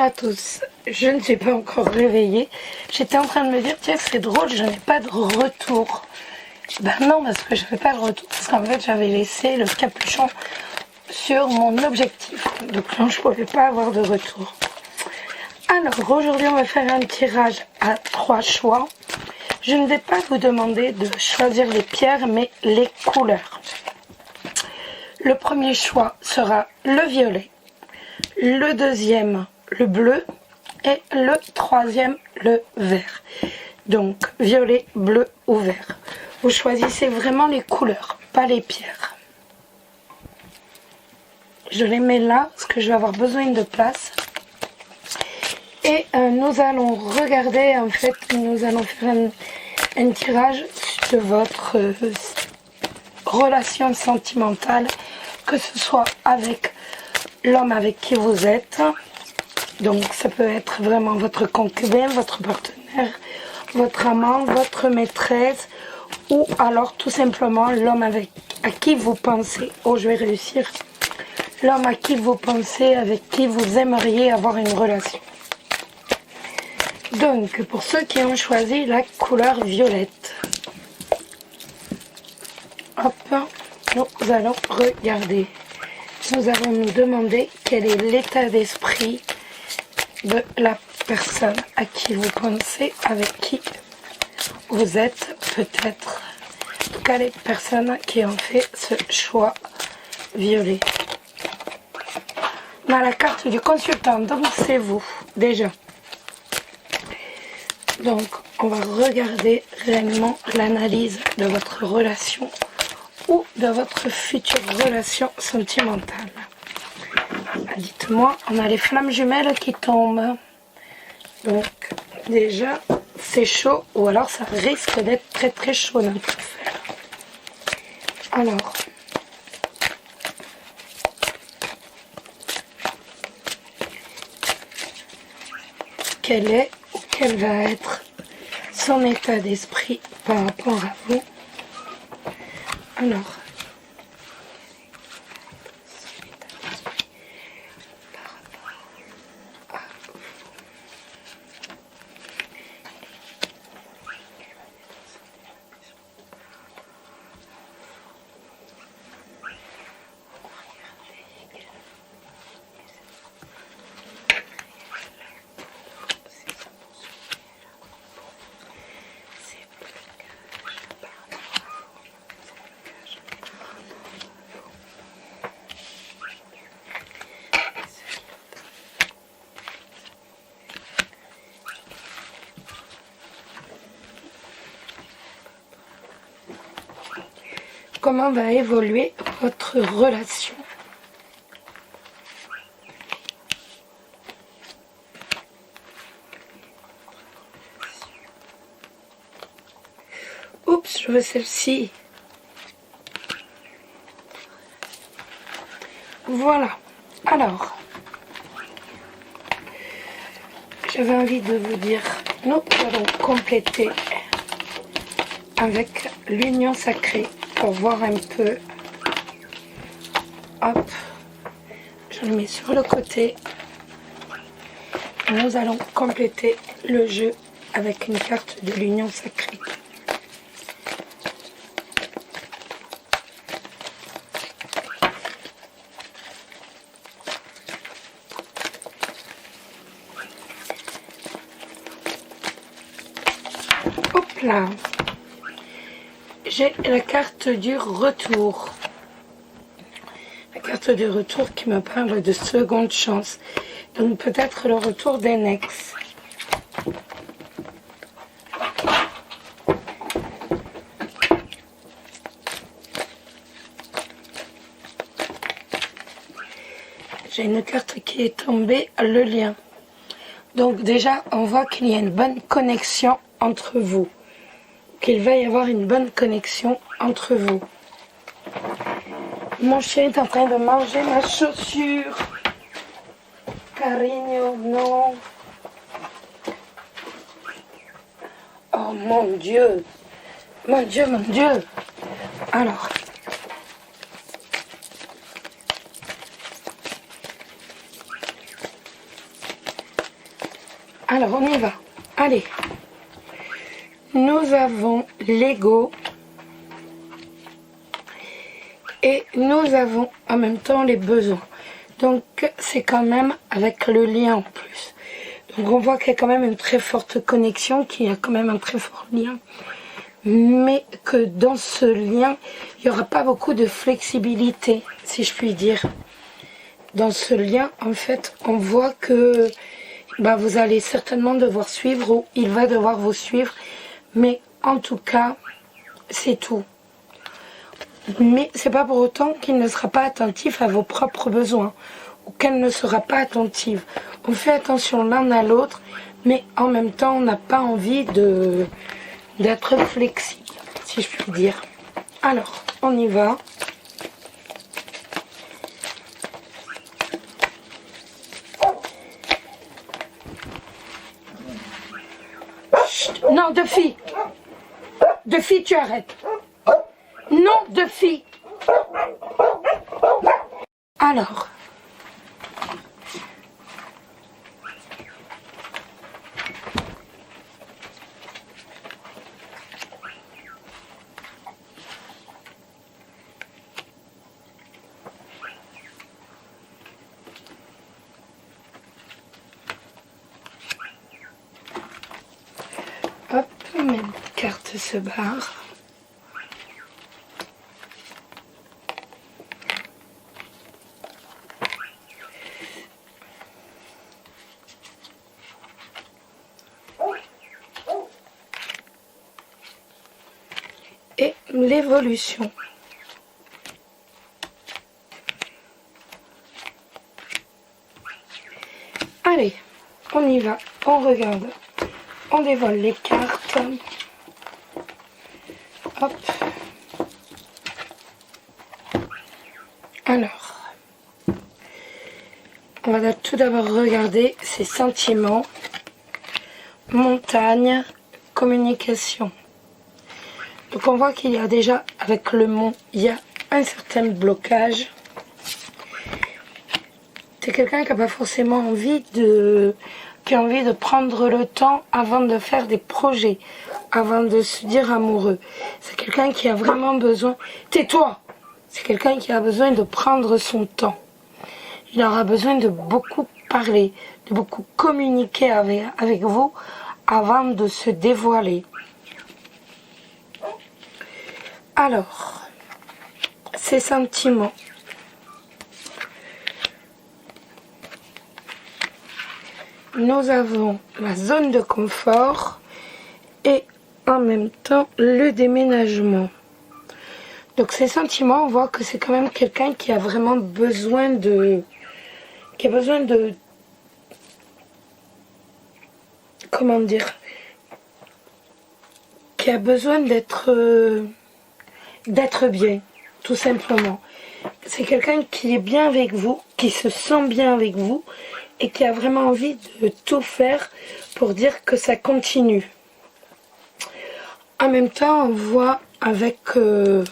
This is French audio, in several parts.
à tous, je ne suis pas encore réveillée. J'étais en train de me dire, tiens c'est drôle, je n'ai pas de retour. Ben non, parce que je n'avais pas de retour, parce qu'en fait j'avais laissé le capuchon sur mon objectif. Donc non, je ne pouvais pas avoir de retour. Alors aujourd'hui on va faire un tirage à 3 choix. Je ne vais pas vous demander de choisir les pierres, mais les couleurs. Le premier choix sera le violet, le deuxième le bleu et le troisième le vert. Donc violet, bleu ou vert. Vous choisissez vraiment les couleurs, pas les pierres. Je les mets là parce que je vais avoir besoin de place. Et nous allons regarder, en fait, nous allons faire un tirage de votre relation sentimentale, que ce soit avec l'homme avec qui vous êtes. Donc ça peut être vraiment votre concubin, votre partenaire, votre amant, votre maîtresse, ou alors tout simplement l'homme à qui vous pensez, oh je vais réussir, l'homme à qui vous pensez, avec qui vous aimeriez avoir une relation. Donc pour ceux qui ont choisi la couleur violette, hop, nous allons regarder. Nous allons nous demander quel est l'état d'esprit de la personne à qui vous pensez, avec qui vous êtes peut-être. En tout cas, les personnes qui ont fait ce choix violet. On a la carte du consultant, donc c'est vous, déjà. Donc, on va regarder réellement l'analyse de votre relation ou de votre future relation sentimentale. Dites-moi, on a les flammes jumelles qui tombent. Donc, déjà, c'est chaud, ou alors ça risque d'être très très chaud notre affaire. Alors, quel est ou quel va être son état d'esprit par rapport à vous? Alors, comment va évoluer votre relation? Oups, je veux celle-ci. Voilà. Alors, j'avais envie de vous dire, nous allons compléter avec l'union sacrée. Pour voir un peu, hop, je le mets sur le côté. Nous allons compléter le jeu avec une carte de l'union sacrée. Hop là. J'ai la carte du retour. La carte du retour qui me parle de seconde chance. Donc peut-être le retour d'un ex. J'ai une carte qui est tombée, le lien. Donc déjà, on voit qu'il y a une bonne connexion entre vous. Qu'il va y avoir une bonne connexion entre vous. Mon chien est en train de manger ma chaussure. Carigno, non. Oh mon Dieu. Mon Dieu, mon Dieu. Alors. Alors, on y va. Allez. Nous avons l'ego. Et nous avons en même temps les besoins. Donc, c'est quand même avec le lien en plus. Donc, on voit qu'il y a quand même une très forte connexion, qu'il y a quand même un très fort lien. Mais que dans ce lien, il n'y aura pas beaucoup de flexibilité, si je puis dire. Dans ce lien, en fait, on voit que vous allez certainement devoir suivre ou il va devoir vous suivre. Mais en tout cas, c'est tout. Mais c'est pas pour autant qu'il ne sera pas attentif à vos propres besoins ou qu'elle ne sera pas attentive. On fait attention l'un à l'autre, mais en même temps, on n'a pas envie d'être flexible, si je puis dire. Alors, on y va. Chut, non, deux filles. Deux filles, tu arrêtes. Non, deux filles. Alors. Hop, mes cartes se barrent. Et l'évolution. Allez, on y va, on regarde, on dévoile les cartes. Hop. Alors, on va tout d'abord regarder ses sentiments, montagne, communication. Donc on voit qu'il y a déjà, avec le mont, il y a un certain blocage. C'est quelqu'un qui n'a pas forcément qui a envie de prendre le temps avant de faire des projets, avant de se dire amoureux. C'est quelqu'un qui a vraiment besoin... Tais-toi! C'est quelqu'un qui a besoin de prendre son temps. Il aura besoin de beaucoup parler, de beaucoup communiquer avec vous avant de se dévoiler. Alors, ces sentiments. Nous avons la zone de confort et en même temps le déménagement. Donc ces sentiments, on voit que c'est quand même quelqu'un qui a vraiment besoin de... Comment dire? Qui a besoin d'être bien, tout simplement. C'est quelqu'un qui est bien avec vous, qui se sent bien avec vous et qui a vraiment envie de tout faire pour dire que ça continue. En même temps, on voit avec le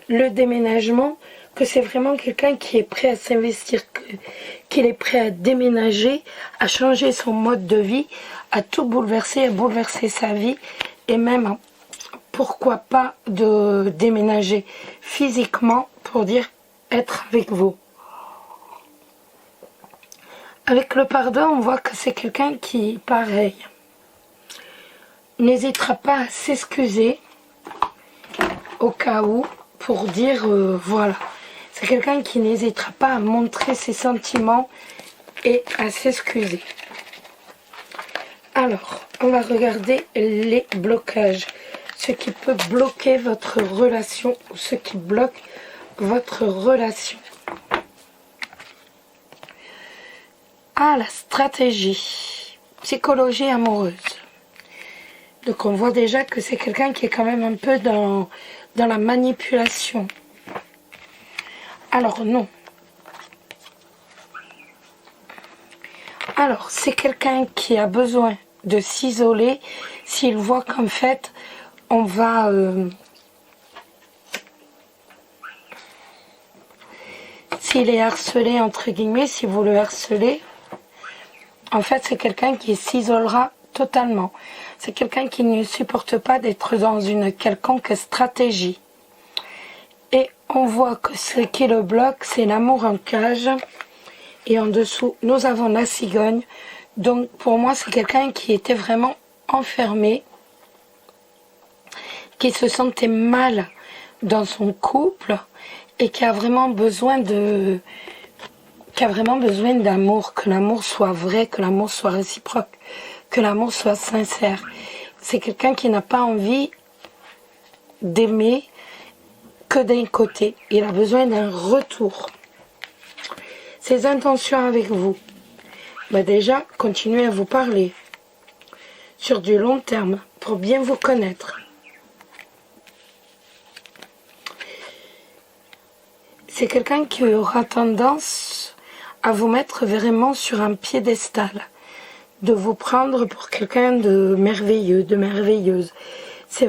déménagement que c'est vraiment quelqu'un qui est prêt à s'investir, qu'il est prêt à déménager, à changer son mode de vie, à tout bouleverser, à bouleverser sa vie et même... Pourquoi pas de déménager physiquement pour dire être avec vous. Avec le pardon, on voit que c'est quelqu'un qui, pareil, n'hésitera pas à s'excuser au cas où pour dire voilà. C'est quelqu'un qui n'hésitera pas à montrer ses sentiments et à s'excuser. Alors, on va regarder les blocages. Ce qui peut bloquer votre relation ou ce qui bloque votre relation. Ah, la stratégie, psychologie amoureuse. Donc on voit déjà que c'est quelqu'un qui est quand même un peu dans la manipulation. Alors non. Alors c'est quelqu'un qui a besoin de s'isoler s'il voit qu'en fait on va s'il est harcelé entre guillemets, si vous le harcelez, En fait, c'est quelqu'un qui s'isolera totalement. C'est quelqu'un qui ne supporte pas d'être dans une quelconque stratégie. Et on voit que ce qui le bloque, c'est l'amour en cage. Et en dessous, nous avons la cigogne. Donc, pour moi, c'est quelqu'un qui était vraiment enfermé, qui se sentait mal dans son couple et qui a vraiment besoin d'amour, que l'amour soit vrai, que l'amour soit réciproque, que l'amour soit sincère. C'est quelqu'un qui n'a pas envie d'aimer que d'un côté. Il a besoin d'un retour. Ses intentions avec vous, déjà, continuez à vous parler sur du long terme pour bien vous connaître. C'est quelqu'un qui aura tendance à vous mettre vraiment sur un piédestal, de vous prendre pour quelqu'un de merveilleux, de merveilleuse. C'est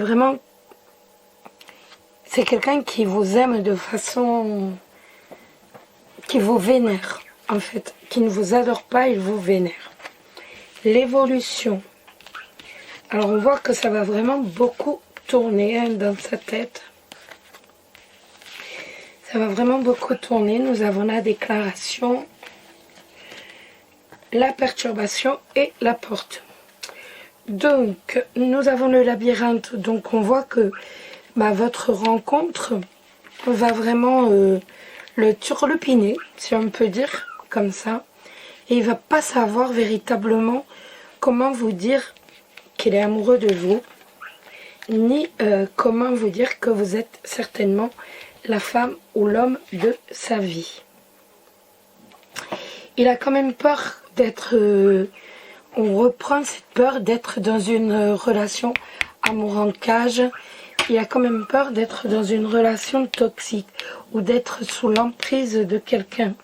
quelqu'un qui vous aime de façon... qui vous vénère, en fait. Qui ne vous adore pas, il vous vénère. L'évolution. Alors on voit que ça va vraiment beaucoup tourner dans sa tête. Ça va vraiment beaucoup tourner. Nous avons la déclaration, la perturbation et la porte. Donc, nous avons le labyrinthe. Donc, on voit que votre rencontre va vraiment le turlupiner, si on peut dire comme ça. Et il ne va pas savoir véritablement comment vous dire qu'il est amoureux de vous, ni comment vous dire que vous êtes certainement la femme ou l'homme de sa vie. Il a quand même peur d'être... on reprend cette peur d'être dans une relation amour en cage. Il a quand même peur d'être dans une relation toxique ou d'être sous l'emprise de quelqu'un.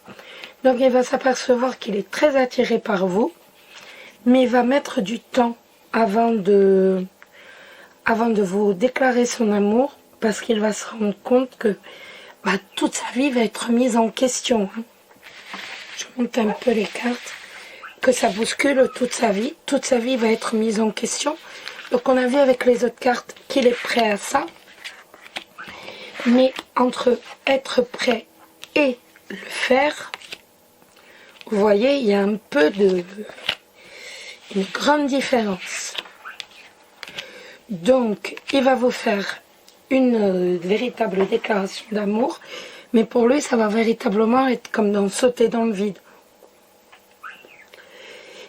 Donc il va s'apercevoir qu'il est très attiré par vous, mais il va mettre du temps avant de vous déclarer son amour, parce qu'il va se rendre compte que toute sa vie va être mise en question. Je monte un peu les cartes, que ça bouscule toute sa vie va être mise en question. Donc on a vu avec les autres cartes qu'il est prêt à ça, mais entre être prêt et le faire, vous voyez, il y a un peu une grande différence. Donc il va vous faire une véritable déclaration d'amour, mais pour lui ça va véritablement être comme sauter dans le vide.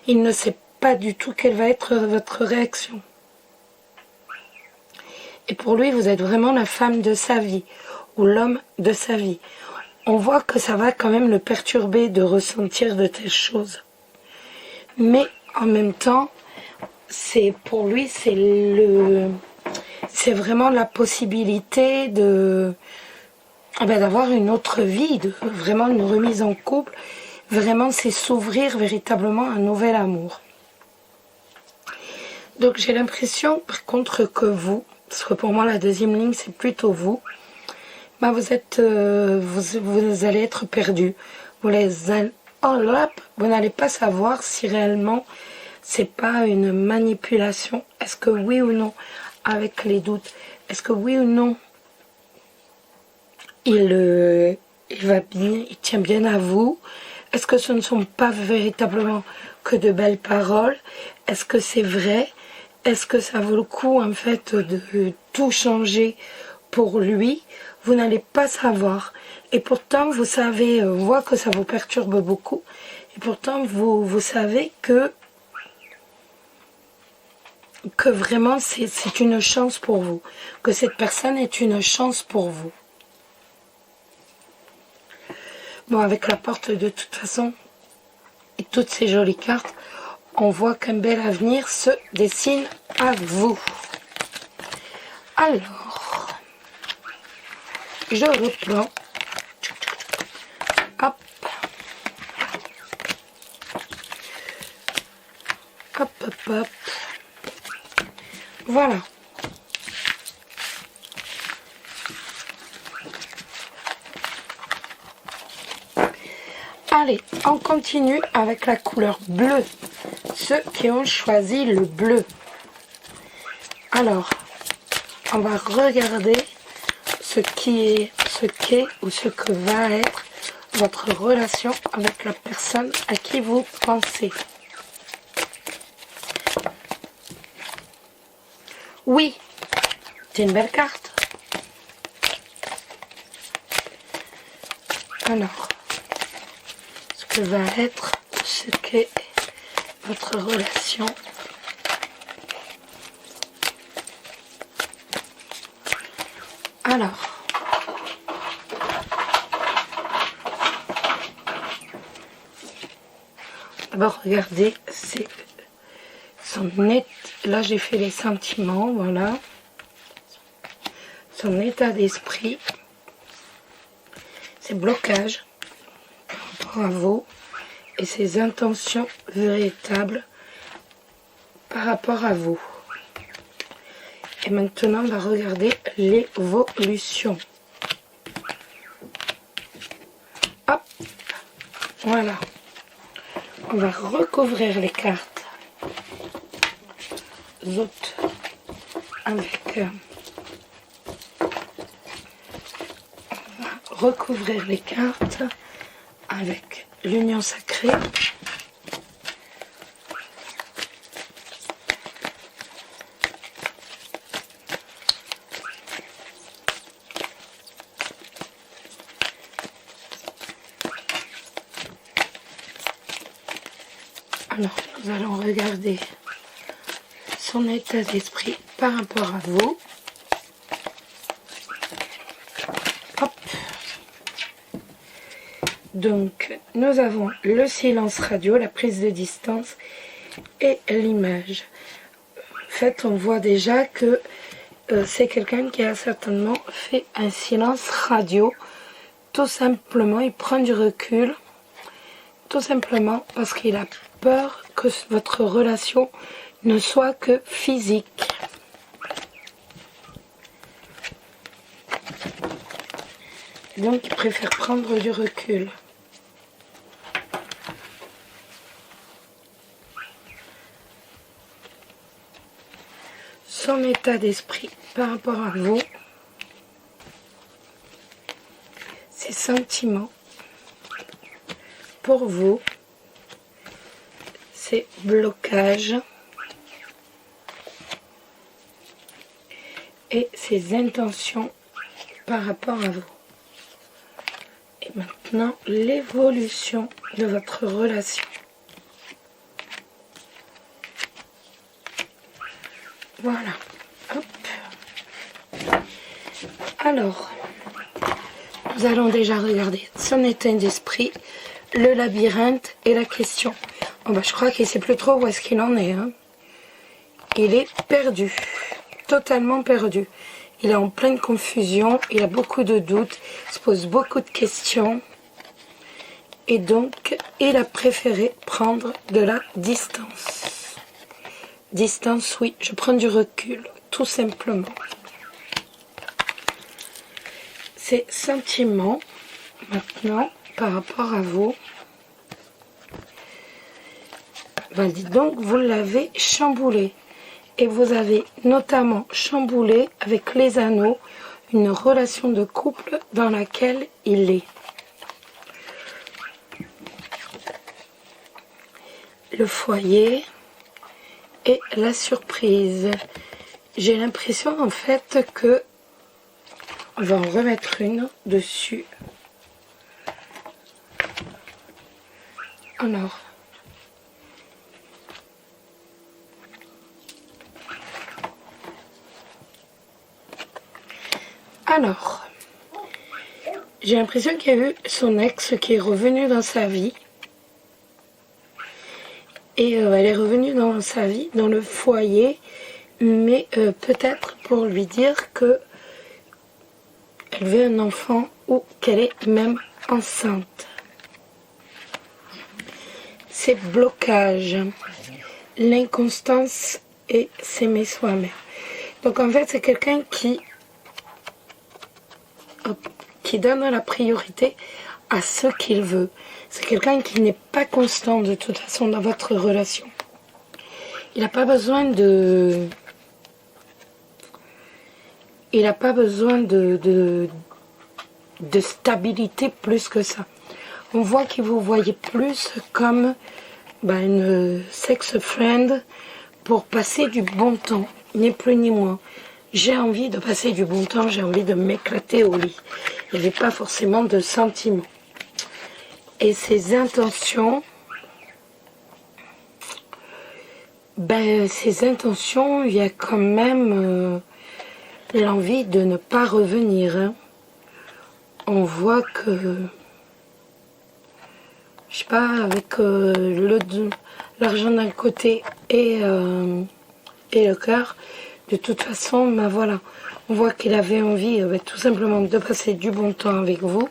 Il ne sait pas du tout quelle va être votre réaction. Et pour lui, vous êtes vraiment la femme de sa vie, ou l'homme de sa vie. On voit que ça va quand même le perturber de ressentir de telles choses. Mais en même temps, pour lui, c'est vraiment la possibilité d'avoir une autre vie, vraiment une remise en couple. Vraiment, c'est s'ouvrir véritablement à un nouvel amour. Donc j'ai l'impression, par contre, que vous, parce que pour moi la deuxième ligne c'est plutôt vous, vous allez être perdu. Vous n'allez pas savoir si réellement c'est pas une manipulation. Est-ce que oui ou non, avec les doutes, est-ce que oui ou non il va bien, il tient bien à vous? Est-ce que ce ne sont pas véritablement que de belles paroles? Est-ce que c'est vrai? Est-ce que ça vaut le coup en fait de tout changer pour lui? Vous n'allez pas savoir. Et pourtant vous savez, on voit que ça vous perturbe beaucoup. Et pourtant vous savez que vraiment c'est une chance pour vous. Que cette personne est une chance pour vous. Bon, avec la porte de toute façon, et toutes ces jolies cartes, on voit qu'un bel avenir se dessine à vous. Alors, je reprends. Hop. Hop, hop, hop. Voilà. Allez, On continue avec la couleur bleue. Ceux qui ont choisi le bleu. Alors, on va regarder ce qu'est ou ce que va être votre relation avec la personne à qui vous pensez. Oui, c'est une belle carte. Alors, ce que va être, ce qu'est votre relation. Alors, d'abord regardez, c'est son là j'ai fait les sentiments, voilà, son état d'esprit, ses blocages par rapport à vous et ses intentions véritables par rapport à vous. Et maintenant, on va regarder l'évolution. Hop, voilà. On va recouvrir les cartes autres avec... on va recouvrir les cartes avec l'union sacrée. Alors, nous allons regarder son état d'esprit par rapport à vous. Hop. Donc, nous avons le silence radio, la prise de distance et l'image. En fait, on voit déjà que c'est quelqu'un qui a certainement fait un silence radio. Tout simplement, il prend du recul. Tout simplement parce qu'il a peur que votre relation ne soit que physique. Donc, il préfère prendre du recul. Son état d'esprit par rapport à vous, ses sentiments pour vous, ses blocages et ses intentions par rapport à vous. Et maintenant, l'évolution de votre relation. Voilà. Hop. Alors, nous allons déjà regarder son état d'esprit, le labyrinthe et la question. Oh bah, je crois qu'il ne sait plus trop où est-ce qu'il en est. Hein. Il est perdu, totalement perdu. Il est en pleine confusion, il a beaucoup de doutes, il se pose beaucoup de questions. Et donc, il a préféré prendre de la distance. Distance, oui, je prends du recul, tout simplement. Ses sentiments, maintenant, par rapport à vous. Ben, dites donc, vous l'avez chamboulé. Et vous avez notamment chamboulé avec les anneaux une relation de couple dans laquelle il est. Le foyer et la surprise. J'ai l'impression en fait que on va en remettre une dessus. Alors, j'ai l'impression qu'il y a eu son ex qui est revenu dans sa vie. Et elle est revenue dans sa vie, dans le foyer, mais peut-être pour lui dire que elle veut un enfant ou qu'elle est même enceinte. Ses blocages, l'inconstance et s'aimer soi-même. Donc en fait, c'est quelqu'un qui donne la priorité à ce qu'il veut. C'est quelqu'un qui n'est pas constant de toute façon dans votre relation. Il n'a pas besoin de... Il n'a pas besoin de stabilité plus que ça. On voit qu'il vous voyait plus comme une sex friend pour passer du bon temps, ni plus ni moins. J'ai envie de passer du bon temps, j'ai envie de m'éclater au lit. Il n'y avait pas forcément de sentiments. Et ses intentions, il y a quand même l'envie de ne pas revenir. Hein. On voit que, je sais pas, avec l'argent d'un côté et le cœur, de toute façon, voilà, on voit qu'il avait envie tout simplement de passer du bon temps avec vous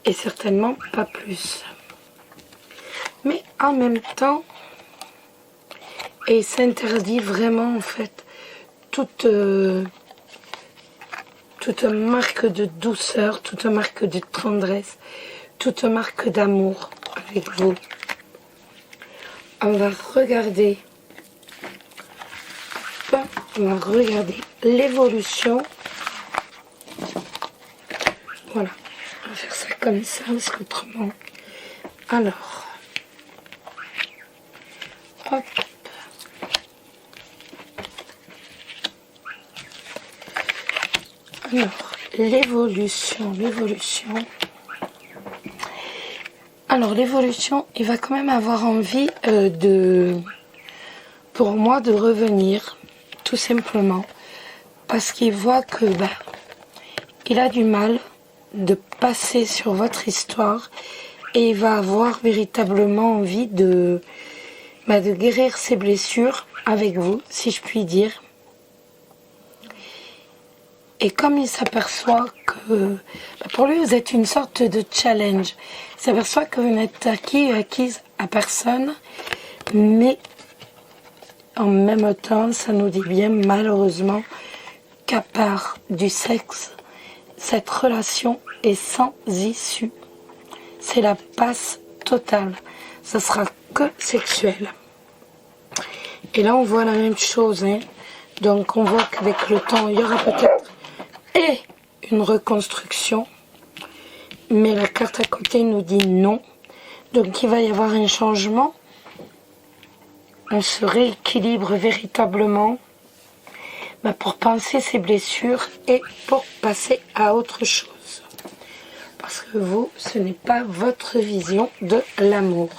et certainement pas plus. Mais en même temps, et s'interdit vraiment en fait toute marque de douceur, toute marque de tendresse, toute marque d'amour avec vous. On va regarder l'évolution. Voilà, on va faire ça comme ça parce qu'autrement. Alors, hop. Alors, l'évolution. Alors, l'évolution, il va quand même avoir envie pour moi, de revenir, tout simplement, parce qu'il voit que, il a du mal de passer sur votre histoire et il va avoir véritablement envie de guérir ses blessures avec vous, si je puis dire. Et comme il s'aperçoit que, pour lui, vous êtes une sorte de challenge. Il s'aperçoit que vous n'êtes acquise à personne, mais en même temps, ça nous dit bien, malheureusement, qu'à part du sexe, cette relation est sans issue. C'est la passe totale. Ça sera que sexuel. Et là, on voit la même chose. Hein. Donc, on voit qu'avec le temps, il y aura peut-être une reconstruction, mais la carte à côté nous dit non, donc il va y avoir un changement, on se rééquilibre véritablement pour penser ses blessures et pour passer à autre chose, parce que vous, ce n'est pas votre vision de l'amour.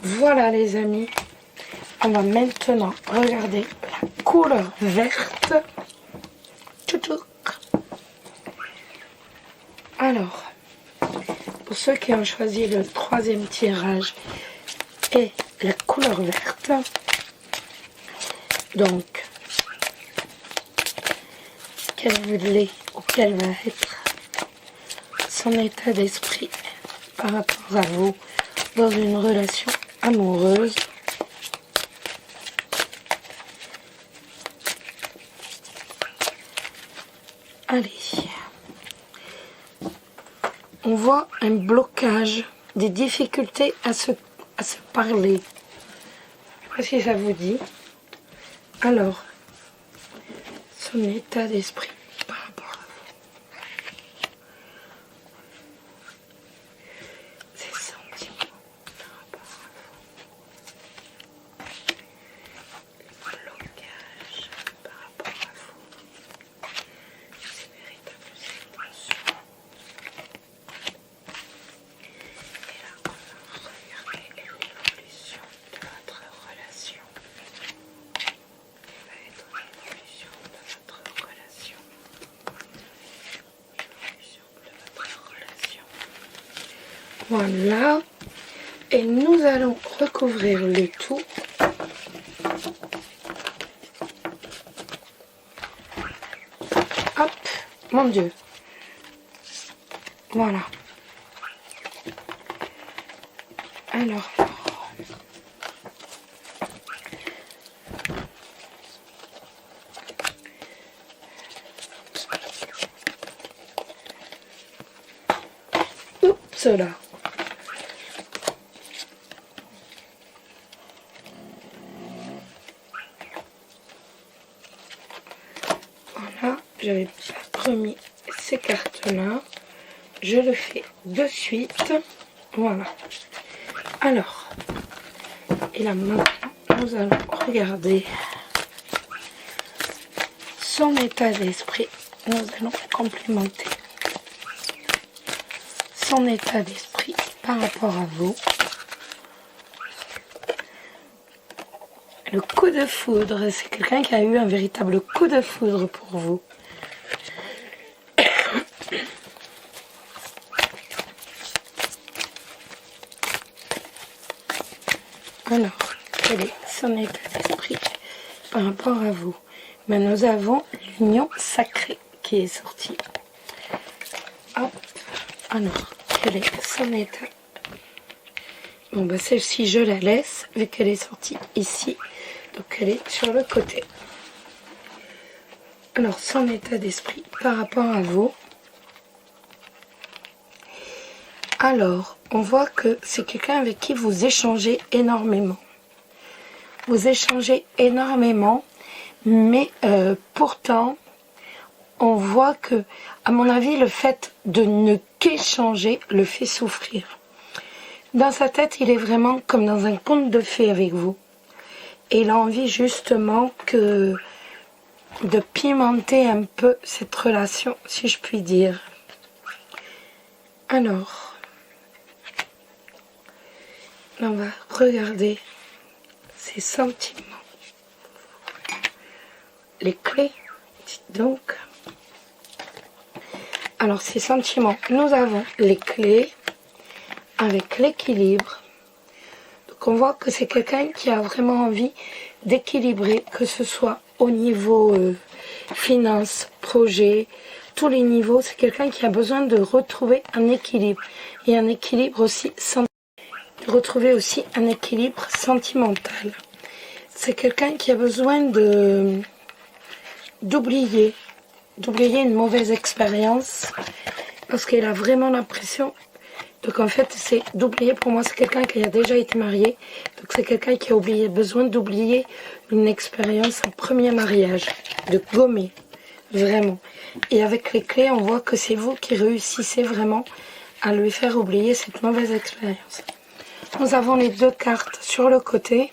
Voilà les amis, on va maintenant regarder la couleur verte. Tchoutouk. Alors, pour ceux qui ont choisi le troisième tirage et la couleur verte, donc, quel est ou quel va être son état d'esprit par rapport à vous dans une relation amoureuse. Allez. On voit un blocage, des difficultés à se parler. Je sais pas si ça vous dit. Alors, son état d'esprit par rapport à vous. Ses sentiments par rapport à vous. Blocage par rapport à vous. Ses véritables intentions. Et là, on va regarder l'évolution de votre relation. Va être l'évolution de votre relation. L'évolution de votre relation. Voilà. Et nous allons recouvrir le tout. Hop, mon Dieu. Voilà. Alors. Oups là. j'avais remis ces cartes-là. Je le fais de suite. Voilà. Alors, et là maintenant, nous allons regarder son état d'esprit. Nous allons complémenter son état d'esprit par rapport à vous. Le coup de foudre, c'est quelqu'un qui a eu un véritable coup de foudre pour vous. Alors, quel est son état d'esprit par rapport à vous? Mais nous avons l'union sacrée qui est sortie. Hop. Alors, quel est son état? Bon, bah celle-ci, je la laisse, vu qu'elle est sortie ici. Donc, elle est sur le côté. Alors, son état d'esprit par rapport à vous. Alors, on voit que c'est quelqu'un avec qui vous échangez énormément. Vous échangez énormément, mais pourtant, on voit que, à mon avis, le fait de ne qu'échanger le fait souffrir. Dans sa tête, il est vraiment comme dans un conte de fées avec vous. Et il a envie justement de pimenter un peu cette relation, si je puis dire. Alors, là, on va regarder ses sentiments. Les clés, dites donc. Alors, ces sentiments, nous avons les clés avec l'équilibre. Donc, on voit que c'est quelqu'un qui a vraiment envie d'équilibrer, que ce soit au niveau finance, projet, tous les niveaux. C'est quelqu'un qui a besoin de retrouver un équilibre. Et un équilibre aussi de retrouver aussi un équilibre sentimental. C'est quelqu'un qui a besoin d'oublier une mauvaise expérience, parce qu'il a vraiment l'impression. Donc en fait, c'est d'oublier, pour moi, c'est quelqu'un qui a déjà été marié. Donc c'est quelqu'un qui a besoin d'oublier une expérience, un premier mariage, de gommer, vraiment. Et avec les clés, on voit que c'est vous qui réussissez vraiment à lui faire oublier cette mauvaise expérience. Nous avons les deux cartes sur le côté.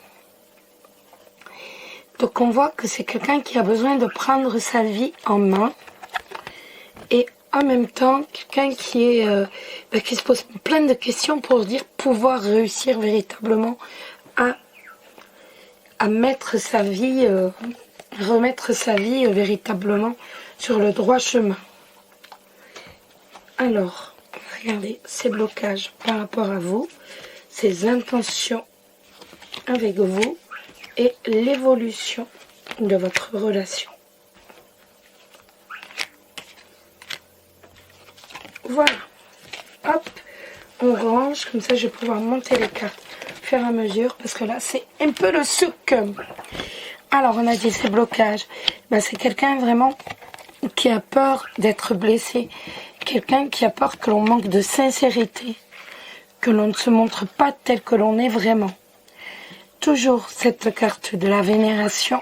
Donc on voit que c'est quelqu'un qui a besoin de prendre sa vie en main. Et en même temps, quelqu'un qui se pose plein de questions pour pouvoir réussir véritablement à mettre sa vie, remettre sa vie véritablement sur le droit chemin. Alors, regardez ces blocages par rapport à vous, ces intentions avec vous et l'évolution de votre relation. Voilà. Hop, on range, comme ça je vais pouvoir monter les cartes au fur et à mesure, parce que là c'est un peu le souk. Alors on a dit ces blocages, c'est quelqu'un vraiment qui a peur d'être blessé, quelqu'un qui a peur que l'on manque de sincérité, que l'on ne se montre pas tel que l'on est vraiment. Toujours cette carte de la vénération.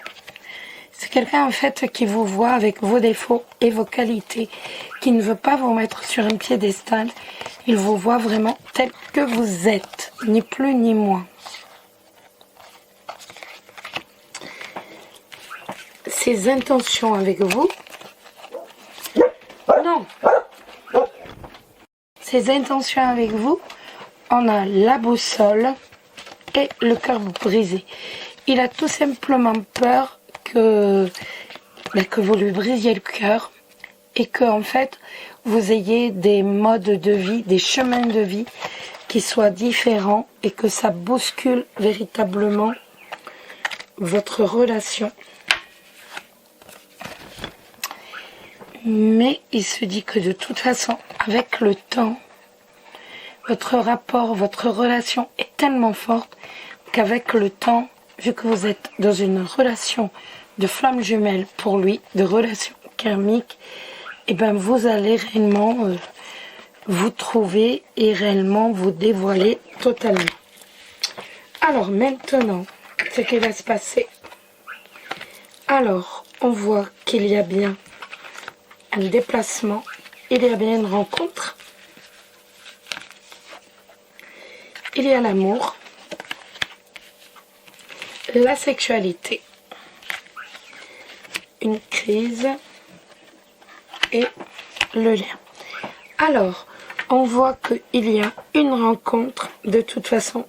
C'est quelqu'un en fait qui vous voit avec vos défauts et vos qualités, qui ne veut pas vous mettre sur un piédestal. Il vous voit vraiment tel que vous êtes, ni plus ni moins. Ses intentions avec vous. Non. Ses intentions avec vous, on a la boussole et le cœur brisé. Il a tout simplement peur que vous lui brisiez le cœur et que en fait vous ayez des modes de vie, des chemins de vie qui soient différents et que ça bouscule véritablement votre relation. Mais il se dit que de toute façon, avec le temps, votre rapport, votre relation est tellement forte qu'avec le temps, vu que vous êtes dans une relation de flamme jumelle pour lui, de relation karmique, et vous allez réellement vous trouver et réellement vous dévoiler totalement. Alors maintenant, ce qui va se passer. Alors, on voit qu'il y a bien un déplacement, il y a bien une rencontre, il y a l'amour, la sexualité, une crise et le lien. Alors, on voit qu'il y a une rencontre, de toute façon,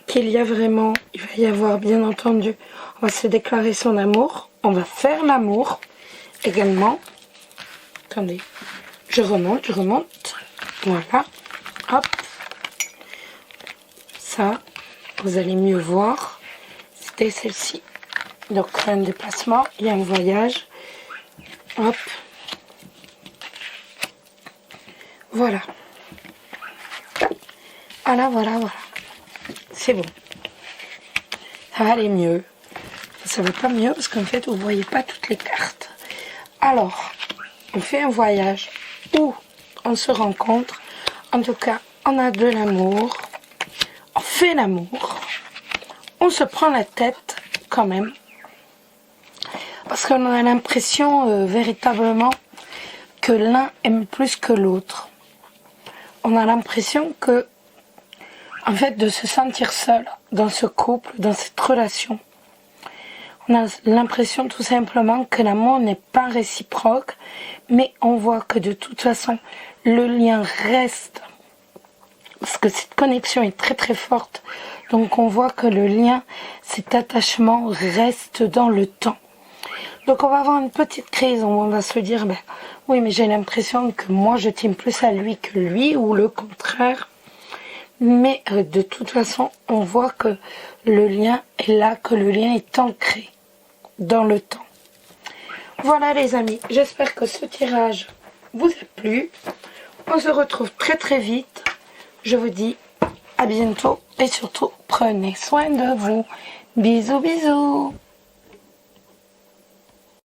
qu'il y a vraiment, il va y avoir bien entendu, on va se déclarer son amour, on va faire l'amour également. Attendez, je remonte, voilà, hop, ça, vous allez mieux voir, c'était celle-ci. Donc un déplacement, il y a un voyage, hop, voilà, voilà, c'est bon, ça va aller mieux, ça va pas mieux parce qu'en fait vous voyez pas toutes les cartes. Alors, on fait un voyage où on se rencontre, en tout cas on a de l'amour, on fait l'amour, on se prend la tête quand même, parce qu'on a l'impression véritablement que l'un aime plus que l'autre. On a l'impression que, en fait, de se sentir seul dans ce couple, dans cette relation. On a l'impression tout simplement que l'amour n'est pas réciproque, mais on voit que de toute façon, le lien reste, parce que cette connexion est très très forte. Donc on voit que le lien, cet attachement reste dans le temps. Donc on va avoir une petite crise où on va se dire, ben oui, mais j'ai l'impression que moi je tiens plus à lui que lui, ou le contraire. Mais de toute façon, on voit que le lien est là, que le lien est ancré dans le temps. Voilà les amis, j'espère que ce tirage vous a plu. On se retrouve très très vite. Je vous dis à bientôt et surtout prenez soin de vous. Bisous bisous.